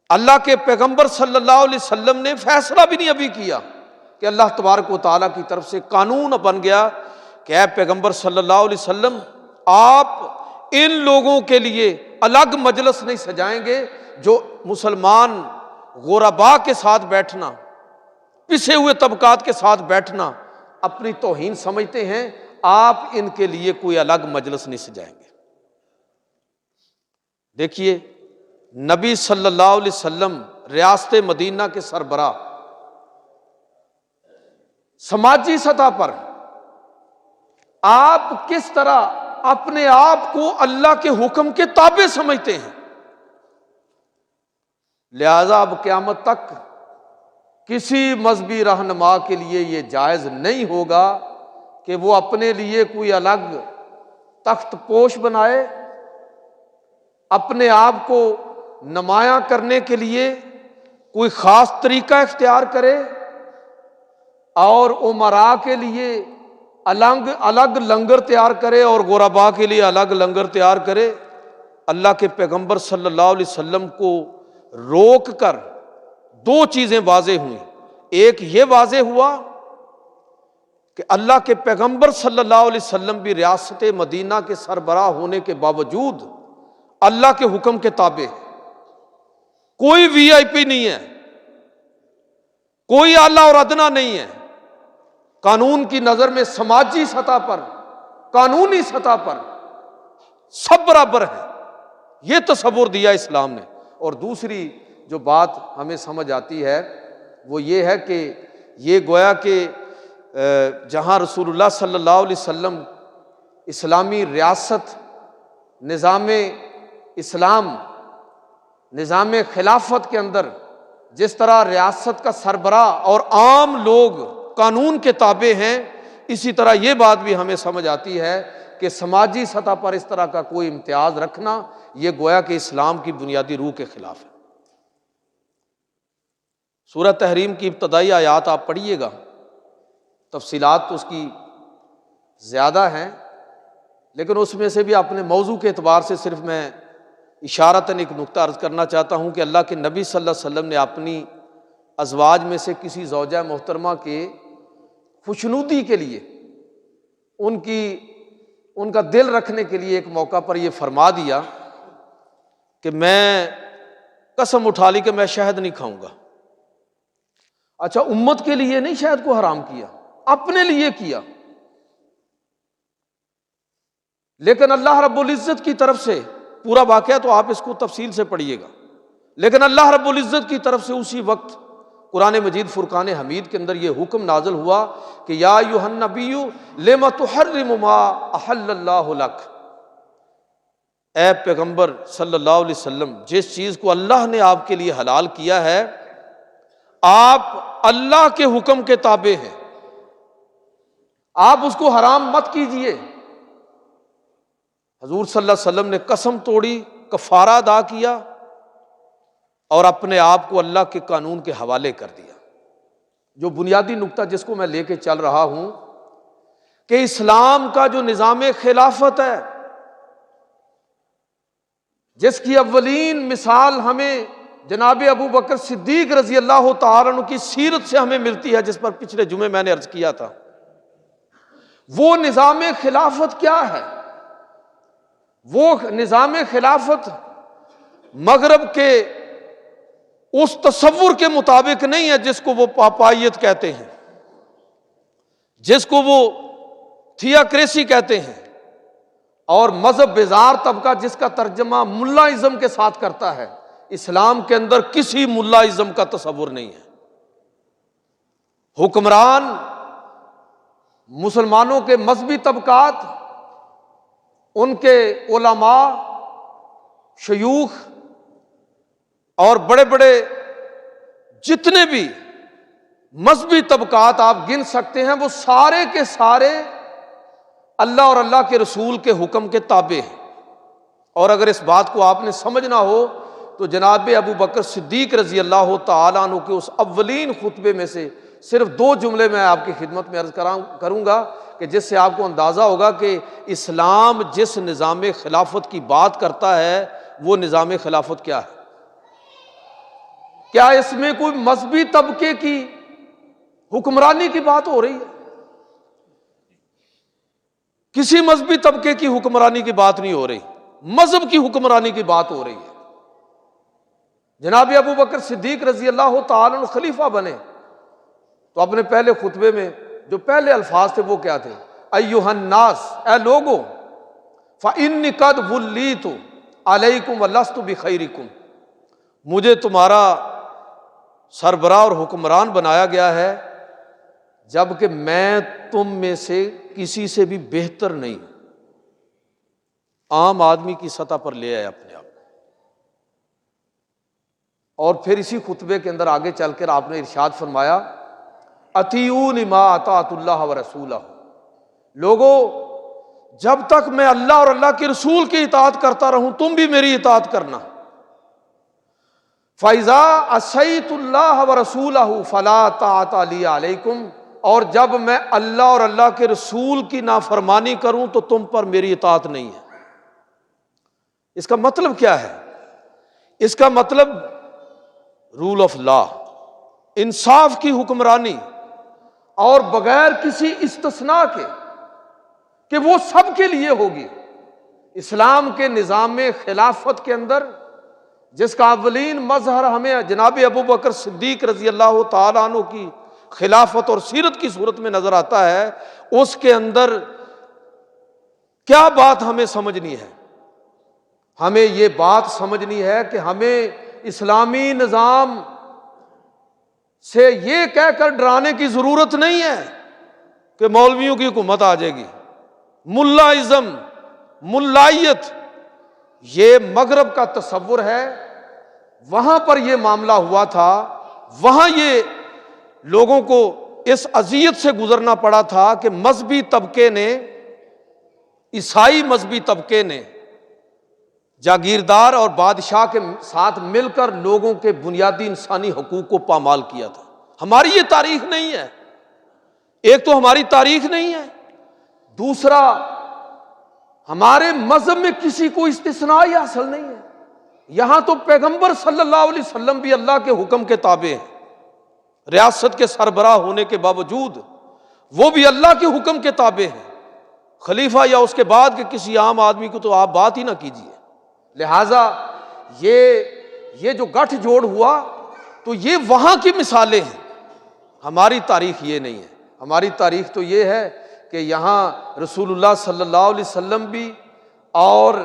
اللہ کے پیغمبر صلی اللہ علیہ وسلم نے فیصلہ بھی نہیں ابھی کیا کہ اللہ تبارک و تعالیٰ کی طرف سے قانون بن گیا کہ اے پیغمبر صلی اللہ علیہ وسلم، آپ ان لوگوں کے لیے الگ مجلس نہیں سجائیں گے جو مسلمان غرباء کے ساتھ بیٹھنا، پسے ہوئے طبقات کے ساتھ بیٹھنا اپنی توہین سمجھتے ہیں، آپ ان کے لیے کوئی الگ مجلس نہیں سجائیں گے۔ دیکھیے نبی صلی اللہ علیہ وسلم ریاست مدینہ کے سربراہ، سماجی سطح پر آپ کس طرح اپنے آپ کو اللہ کے حکم کے تابع سمجھتے ہیں، لہذا اب قیامت تک کسی مذہبی رہنما کے لیے یہ جائز نہیں ہوگا کہ وہ اپنے لیے کوئی الگ تخت پوش بنائے، اپنے آپ کو نمایاں کرنے کے لیے کوئی خاص طریقہ اختیار کرے اور امراء کے لیے الگ لنگر تیار کرے اور غرباء کے لیے الگ لنگر تیار کرے۔ اللہ کے پیغمبر صلی اللہ علیہ وسلم کو روک کر دو چیزیں واضح ہوئیں۔ ایک یہ واضح ہوا کہ اللہ کے پیغمبر صلی اللہ علیہ وسلم بھی ریاست مدینہ کے سربراہ ہونے کے باوجود اللہ کے حکم کے تابع ہے، کوئی وی آئی پی نہیں ہے، کوئی اعلیٰ اور ادنا نہیں ہے، قانون کی نظر میں سماجی سطح پر، قانونی سطح پر سب برابر ہے، یہ تصور دیا اسلام نے۔ اور دوسری جو بات ہمیں سمجھ آتی ہے وہ یہ ہے کہ یہ گویا کہ جہاں رسول اللہ صلی اللہ علیہ وسلم اسلامی ریاست، نظام اسلام نظام خلافت کے اندر جس طرح ریاست کا سربراہ اور عام لوگ قانون کے تابع ہیں، اسی طرح یہ بات بھی ہمیں سمجھ آتی ہے کہ سماجی سطح پر اس طرح کا کوئی امتیاز رکھنا یہ گویا کہ اسلام کی بنیادی روح کے خلاف ہے۔ سورہ تحریم کی ابتدائی آیات آپ پڑھیے گا، تفصیلات تو اس کی زیادہ ہیں، لیکن اس میں سے بھی اپنے موضوع کے اعتبار سے صرف میں اشارتاً ایک نقطہ عرض کرنا چاہتا ہوں کہ اللہ کے نبی صلی اللہ علیہ وسلم نے اپنی ازواج میں سے کسی زوجہ محترمہ کے خوشنودی کے لیے، ان کا دل رکھنے کے لیے ایک موقع پر یہ فرما دیا کہ میں قسم اٹھا لی کہ میں شہد نہیں کھاؤں گا۔ اچھا، امت کے لیے نہیں شہد کو حرام کیا، اپنے لیے کیا، لیکن اللہ رب العزت کی طرف سے پورا واقعہ تو آپ اس کو تفصیل سے پڑھیے گا، لیکن اللہ رب العزت کی طرف سے اسی وقت قرآن مجید فرقان حمید کے اندر یہ حکم نازل ہوا کہ یا ایھا النبی لم تحرم ما احل اللہ لک، اے پیغمبر صلی اللہ علیہ وسلم، جس چیز کو اللہ نے آپ کے لیے حلال کیا ہے آپ اللہ کے حکم کے تابع ہیں، آپ اس کو حرام مت کیجئے۔ حضور صلی اللہ علیہ وسلم نے قسم توڑی، کفارہ ادا کیا اور اپنے آپ کو اللہ کے قانون کے حوالے کر دیا۔ جو بنیادی نقطہ جس کو میں لے کے چل رہا ہوں کہ اسلام کا جو نظام خلافت ہے، جس کی اولین مثال ہمیں جناب ابو بکر صدیق رضی اللہ تعالیٰ عنہ کی سیرت سے ہمیں ملتی ہے، جس پر پچھلے جمعے میں نے عرض کیا تھا۔ وہ نظام خلافت کیا ہے؟ وہ نظام خلافت مغرب کے اس تصور کے مطابق نہیں ہے جس کو وہ پاپائیت کہتے ہیں، جس کو وہ تھیاکریسی کہتے ہیں، اور مذہب بیزار طبقہ جس کا ترجمہ ملا ازم کے ساتھ کرتا ہے۔ اسلام کے اندر کسی ملا ازم کا تصور نہیں ہے۔ حکمران مسلمانوں کے مذہبی طبقات، ان کے علماء، شیوخ اور بڑے بڑے جتنے بھی مذہبی طبقات آپ گن سکتے ہیں، وہ سارے کے سارے اللہ اور اللہ کے رسول کے حکم کے تابع ہیں۔ اور اگر اس بات کو آپ نے سمجھنا ہو تو جناب ابو بکر صدیق رضی اللہ تعالیٰ عنہ کے اس اولین خطبے میں سے صرف 2 جملے میں آپ کی خدمت میں عرض کروں گا کہ جس سے آپ کو اندازہ ہوگا کہ اسلام جس نظام خلافت کی بات کرتا ہے وہ نظام خلافت کیا ہے۔ کیا اس میں کوئی مذہبی طبقے کی حکمرانی کی بات ہو رہی ہے؟ کسی مذہبی طبقے کی حکمرانی کی بات نہیں ہو رہی، مذہب کی حکمرانی کی بات ہو رہی ہے۔ جناب ابو بکر صدیق رضی اللہ تعالیٰ عنہ خلیفہ بنے تو اپنے پہلے خطبے میں جو پہلے الفاظ تھے وہ کیا تھے؟ ایھا الناس، اے لوگو، فإنی قد ولیت علیکم ولست بخیرکم، مجھے تمہارا سربراہ اور حکمران بنایا گیا ہے جبکہ میں تم میں سے کسی سے بھی بہتر نہیں ہوں۔ عام آدمی کی سطح پر لے آئے اپنے آپ، اور پھر اسی خطبے کے اندر آگے چل کر آپ نے ارشاد فرمایا اطیعون ما اطاعت اللہ ورسولہ، لوگو جب تک میں اللہ اور اللہ کے رسول کی اطاعت کرتا رہوں تم بھی میری اطاعت کرنا۔ فَإِذَا عَصَيْتُ اللَّهَ وَرَسُولَهُ فَلَا طَاعَةَ لِي عَلَيْكُمْ، اور جب میں اللہ اور اللہ کے رسول کی نافرمانی کروں تو تم پر میری اطاعت نہیں ہے۔ اس کا مطلب کیا ہے؟ اس کا مطلب رول آف لا، انصاف کی حکمرانی، اور بغیر کسی استثناء کے کہ وہ سب کے لیے ہوگی۔ اسلام کے نظام خلافت کے اندر جس کا اولین مظہر ہمیں جناب ابو بکر صدیق رضی اللہ تعالیٰ عنہ کی خلافت اور سیرت کی صورت میں نظر آتا ہے، اس کے اندر کیا بات ہمیں سمجھنی ہے؟ ہمیں یہ بات سمجھنی ہے کہ ہمیں اسلامی نظام سے یہ کہہ کر ڈرانے کی ضرورت نہیں ہے کہ مولویوں کی حکومت آ جائے گی، ملا ازم، ملائیت، یہ مغرب کا تصور ہے، وہاں پر یہ معاملہ ہوا تھا، وہاں یہ لوگوں کو اس اذیت سے گزرنا پڑا تھا کہ مذہبی طبقے نے، عیسائی مذہبی طبقے نے جاگیردار اور بادشاہ کے ساتھ مل کر لوگوں کے بنیادی انسانی حقوق کو پامال کیا تھا۔ ہماری یہ تاریخ نہیں ہے، ایک تو ہماری تاریخ نہیں ہے، دوسرا ہمارے مذہب میں کسی کو استثناء ہی حاصل نہیں ہے۔ یہاں تو پیغمبر صلی اللہ علیہ وسلم بھی اللہ کے حکم کے تابع ہیں، ریاست کے سربراہ ہونے کے باوجود وہ بھی اللہ کے حکم کے تابع ہیں، خلیفہ یا اس کے بعد کے کسی عام آدمی کو تو آپ بات ہی نہ کیجیے۔ لہٰذا یہ جو گٹھ جوڑ ہوا تو یہ وہاں کی مثالیں ہیں، ہماری تاریخ یہ نہیں ہے۔ ہماری تاریخ تو یہ ہے کہ یہاں رسول اللہ صلی اللہ علیہ وسلم بھی اور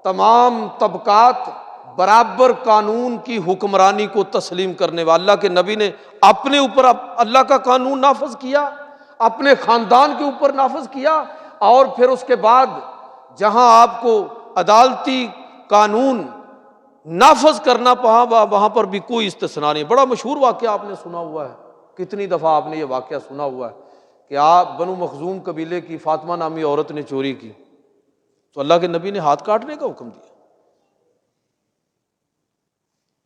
تمام طبقات برابر قانون کی حکمرانی کو تسلیم کرنے والا، اللہ کے نبی نے اپنے اوپر اللہ کا قانون نافذ کیا، اپنے خاندان کے اوپر نافذ کیا، اور پھر اس کے بعد جہاں آپ کو عدالتی قانون نافذ کرنا پڑا وہاں پر بھی کوئی استثناء نہیں۔ بڑا مشہور واقعہ آپ نے سنا ہوا ہے، کتنی دفعہ آپ نے یہ واقعہ سنا ہوا ہے کہ آپ بنو مخزوم قبیلے کی فاطمہ نامی عورت نے چوری کی تو اللہ کے نبی نے ہاتھ کاٹنے کا حکم دیا۔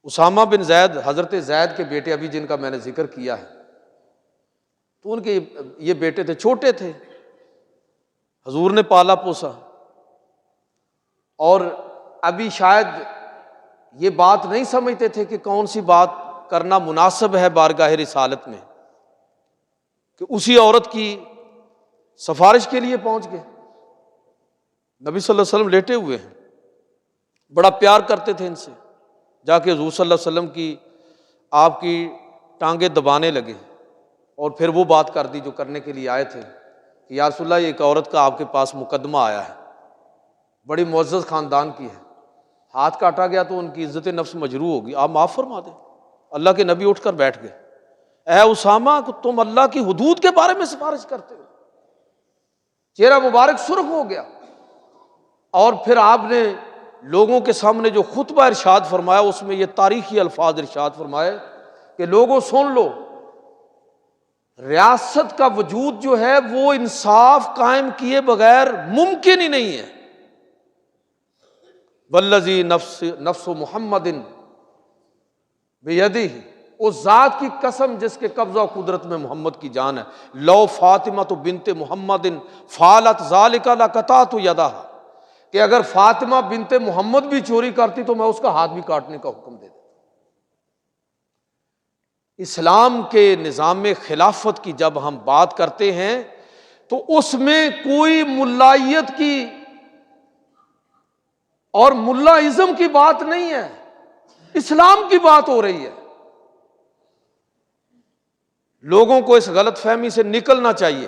اسامہ بن زید، حضرت زید کے بیٹے ابھی جن کا میں نے ذکر کیا ہے، تو ان کے یہ بیٹے تھے، چھوٹے تھے، حضور نے پالا پوسا، اور ابھی شاید یہ بات نہیں سمجھتے تھے کہ کون سی بات کرنا مناسب ہے بارگاہ رسالت میں، کہ اسی عورت کی سفارش کے لیے پہنچ گئے۔ نبی صلی اللہ علیہ وسلم لیٹے ہوئے ہیں، بڑا پیار کرتے تھے ان سے، جا کے حضور صلی اللہ علیہ وسلم کی آپ کی ٹانگیں دبانے لگے، اور پھر وہ بات کر دی جو کرنے کے لیے آئے تھے کہ یا رسول اللہ، ایک عورت کا آپ کے پاس مقدمہ آیا ہے، بڑی معزز خاندان کی ہے، ہاتھ کاٹا گیا تو ان کی عزت نفس مجروح ہوگی، آپ معاف فرما دیں۔ اللہ کے نبی اٹھ کر بیٹھ گئے۔ اے اسامہ، تم اللہ کی حدود کے بارے میں سفارش کرتے ہو؟ چہرہ مبارک سرخ ہو گیا، اور پھر آپ نے لوگوں کے سامنے جو خطبہ ارشاد فرمایا اس میں یہ تاریخی الفاظ ارشاد فرمائے کہ لوگوں سن لو، ریاست کا وجود جو ہے وہ انصاف قائم کیے بغیر ممکن ہی نہیں ہے۔ والذی نفس محمد بیدہ، اس ذات کی قسم جس کے قبضہ و قدرت میں محمد کی جان ہے، لو فاطمہ بنت محمد فعلت ذلک لقطعت یدہا، کہ اگر فاطمہ بنت محمد بھی چوری کرتی تو میں اس کا ہاتھ بھی کاٹنے کا حکم دے دیتا۔ اسلام کے نظام خلافت کی جب ہم بات کرتے ہیں تو اس میں کوئی ملائیت کی اور ملاازم کی بات نہیں ہے، اسلام کی بات ہو رہی ہے۔ لوگوں کو اس غلط فہمی سے نکلنا چاہیے،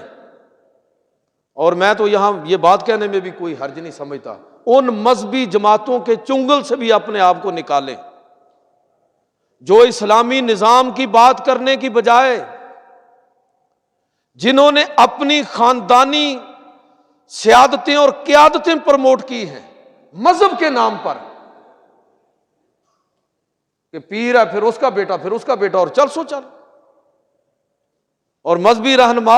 اور میں تو یہاں یہ بات کہنے میں بھی کوئی حرج نہیں سمجھتا، ان مذہبی جماعتوں کے چنگل سے بھی اپنے آپ کو نکالیں جو اسلامی نظام کی بات کرنے کی بجائے، جنہوں نے اپنی خاندانی سیادتیں اور قیادتیں پروموٹ کی ہیں مذہب کے نام پر، کہ پیر ہے پھر اس کا بیٹا، پھر اس کا بیٹا، اور چل سو چل، اور مذہبی رہنما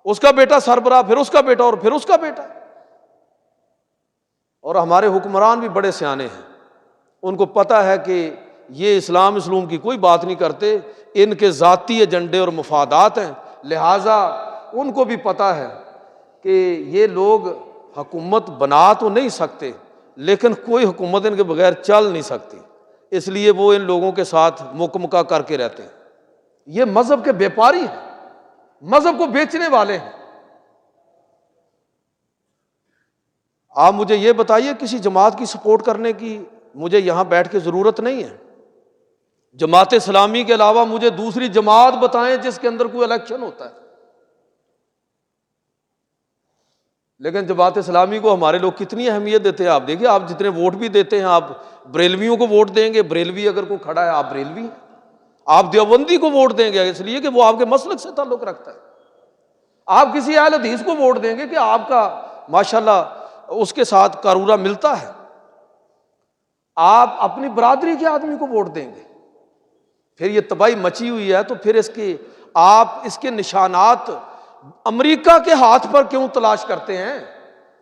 اس کا بیٹا سربراہ، پھر اس کا بیٹا، اور پھر اس کا بیٹا۔ اور ہمارے حکمران بھی بڑے سیانے ہیں، ان کو پتہ ہے کہ یہ اسلام اسلوم کی کوئی بات نہیں کرتے، ان کے ذاتی ایجنڈے اور مفادات ہیں، لہٰذا ان کو بھی پتہ ہے کہ یہ لوگ حکومت بنا تو نہیں سکتے لیکن کوئی حکومت ان کے بغیر چل نہیں سکتی، اس لیے وہ ان لوگوں کے ساتھ مکمکہ کر کے رہتے ہیں۔ یہ مذہب کے بیپاری ہیں، مذہب کو بیچنے والے ہیں۔ آپ مجھے یہ بتائیے، کسی جماعت کی سپورٹ کرنے کی مجھے یہاں بیٹھ کے ضرورت نہیں ہے، جماعت اسلامی کے علاوہ مجھے دوسری جماعت بتائیں جس کے اندر کوئی الیکشن ہوتا ہے، لیکن جماعت اسلامی کو ہمارے لوگ کتنی اہمیت دیتے ہیں۔ آپ دیکھیں، آپ جتنے ووٹ بھی دیتے ہیں، آپ بریلویوں کو ووٹ دیں گے، بریلوی اگر کوئی کھڑا ہے آپ بریلوی ہیں، آپ دیوبندی کو ووٹ دیں گے اس لیے کہ وہ آپ کے مسلک سے تعلق رکھتا ہے، آپ کسی اہل حدیث کو ووٹ دیں گے کہ آپ کا ماشاءاللہ اس کے ساتھ قارورہ ملتا ہے، آپ اپنی برادری کے آدمی کو ووٹ دیں گے، پھر یہ تباہی مچی ہوئی ہے تو پھر آپ اس کے نشانات امریکہ کے ہاتھ پر کیوں تلاش کرتے ہیں؟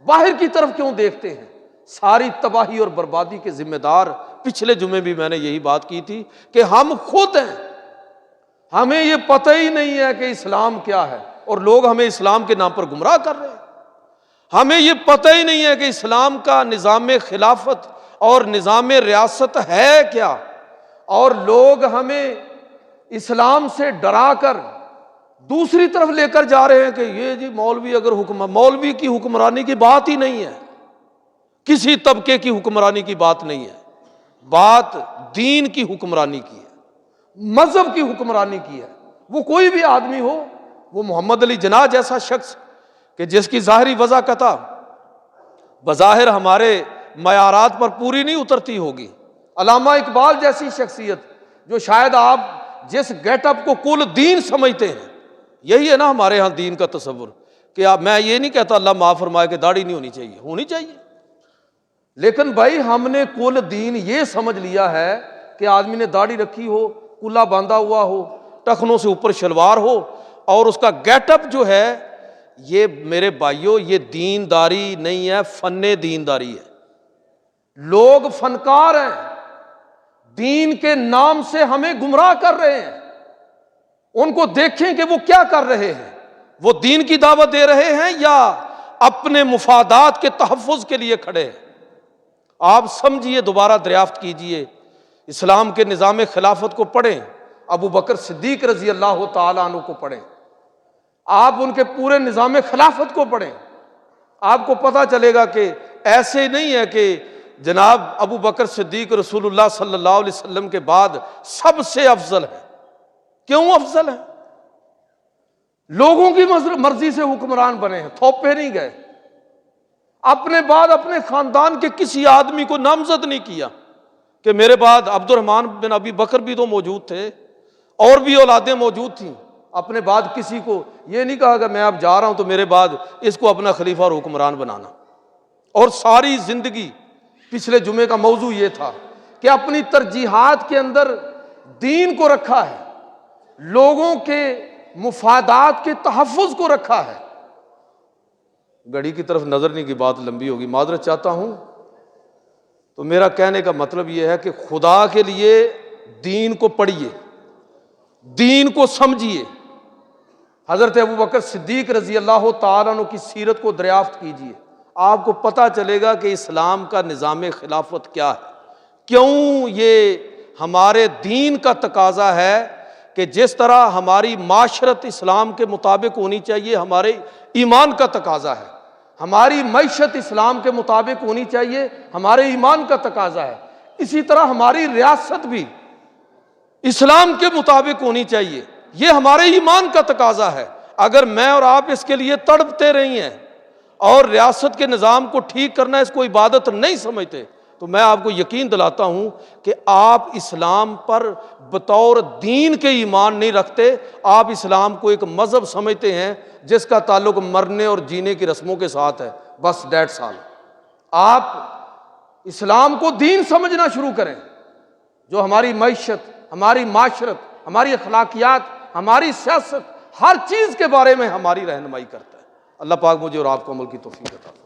باہر کی طرف کیوں دیکھتے ہیں؟ ساری تباہی اور بربادی کے ذمہ دار، پچھلے جمعے بھی میں نے یہی بات کی تھی کہ ہم خود ہیں، ہمیں یہ پتہ ہی نہیں ہے کہ اسلام کیا ہے، اور لوگ ہمیں اسلام کے نام پر گمراہ کر رہے ہیں۔ ہمیں یہ پتہ ہی نہیں ہے کہ اسلام کا نظام خلافت اور نظام ریاست ہے کیا، اور لوگ ہمیں اسلام سے ڈرا کر دوسری طرف لے کر جا رہے ہیں کہ یہ جی مولوی کی حکمرانی کی بات ہی نہیں ہے، کسی طبقے کی حکمرانی کی بات نہیں ہے، بات دین کی حکمرانی کی ہے، مذہب کی حکمرانی کی ہے۔ وہ کوئی بھی آدمی ہو، وہ محمد علی جناح جیسا شخص کہ جس کی ظاہری وضاحت بظاہر ہمارے معیارات پر پوری نہیں اترتی ہوگی، علامہ اقبال جیسی شخصیت جو شاید آپ جس گیٹ اپ کو کل دین سمجھتے ہیں، یہی ہے نا ہمارے ہاں دین کا تصور کہ میں یہ نہیں کہتا اللہ معاف فرمائے کہ داڑھی نہیں ہونی چاہیے، لیکن بھائی ہم نے کل دین یہ سمجھ لیا ہے کہ آدمی نے داڑھی رکھی ہو، کلا باندھا ہوا ہو، ٹخنوں سے اوپر شلوار ہو، اور اس کا گیٹ اپ جو ہے، یہ میرے بھائیوں یہ دینداری نہیں ہے، فن دینداری ہے۔ لوگ فنکار ہیں، دین کے نام سے ہمیں گمراہ کر رہے ہیں۔ ان کو دیکھیں کہ وہ کیا کر رہے ہیں، وہ دین کی دعوت دے رہے ہیں یا اپنے مفادات کے تحفظ کے لیے کھڑے ہیں؟ آپ سمجھیے، دوبارہ دریافت کیجئے، اسلام کے نظام خلافت کو پڑھیں، ابو بکر صدیق رضی اللہ تعالیٰ عنہ کو پڑھیں، آپ ان کے پورے نظام خلافت کو پڑھیں، آپ کو پتہ چلے گا کہ ایسے نہیں ہے کہ جناب ابو بکر صدیق رسول اللہ صلی اللہ علیہ وسلم کے بعد سب سے افضل ہے۔ کیوں افضل ہے؟ لوگوں کی مرضی سے حکمران بنے ہیں، تھوپے نہیں گئے، اپنے بعد اپنے خاندان کے کسی آدمی کو نامزد نہیں کیا کہ میرے بعد عبد الرحمن بن ابی بکر بھی تو موجود تھے، اور بھی اولادیں موجود تھیں، اپنے بعد کسی کو یہ نہیں کہا کہ میں اب جا رہا ہوں تو میرے بعد اس کو اپنا خلیفہ اور حکمران بنانا۔ اور ساری زندگی، پچھلے جمعے کا موضوع یہ تھا کہ اپنی ترجیحات کے اندر دین کو رکھا ہے، لوگوں کے مفادات کے تحفظ کو رکھا ہے۔ گھڑی کی طرف نظر نہیں کی، بات لمبی ہوگی، معذرت چاہتا ہوں۔ تو میرا کہنے کا مطلب یہ ہے کہ خدا کے لیے دین کو پڑھیے، دین کو سمجھیے، حضرت ابوبکر صدیق رضی اللہ تعالیٰ عنہ کی سیرت کو دریافت کیجیے، آپ کو پتہ چلے گا کہ اسلام کا نظام خلافت کیا ہے، کیوں یہ ہمارے دین کا تقاضا ہے کہ جس طرح ہماری معاشرت اسلام کے مطابق ہونی چاہیے، ہمارے ایمان کا تقاضا ہے، ہماری معیشت اسلام کے مطابق ہونی چاہیے، ہمارے ایمان کا تقاضا ہے، اسی طرح ہماری ریاست بھی اسلام کے مطابق ہونی چاہیے، یہ ہمارے ایمان کا تقاضا ہے۔ اگر میں اور آپ اس کے لیے تڑپتے رہی ہیں اور ریاست کے نظام کو ٹھیک کرنا اس کو عبادت نہیں سمجھتے، تو میں آپ کو یقین دلاتا ہوں کہ آپ اسلام پر بطور دین کے ایمان نہیں رکھتے، آپ اسلام کو ایک مذہب سمجھتے ہیں جس کا تعلق مرنے اور جینے کی رسموں کے ساتھ ہے، بس دیٹس آل۔ آپ اسلام کو دین سمجھنا شروع کریں، جو ہماری معیشت، ہماری معاشرت، ہماری اخلاقیات، ہماری سیاست، ہر چیز کے بارے میں ہماری رہنمائی کرتا ہے۔ اللہ پاک مجھے اور آپ کو عمل کی توفیق عطا فرمائے۔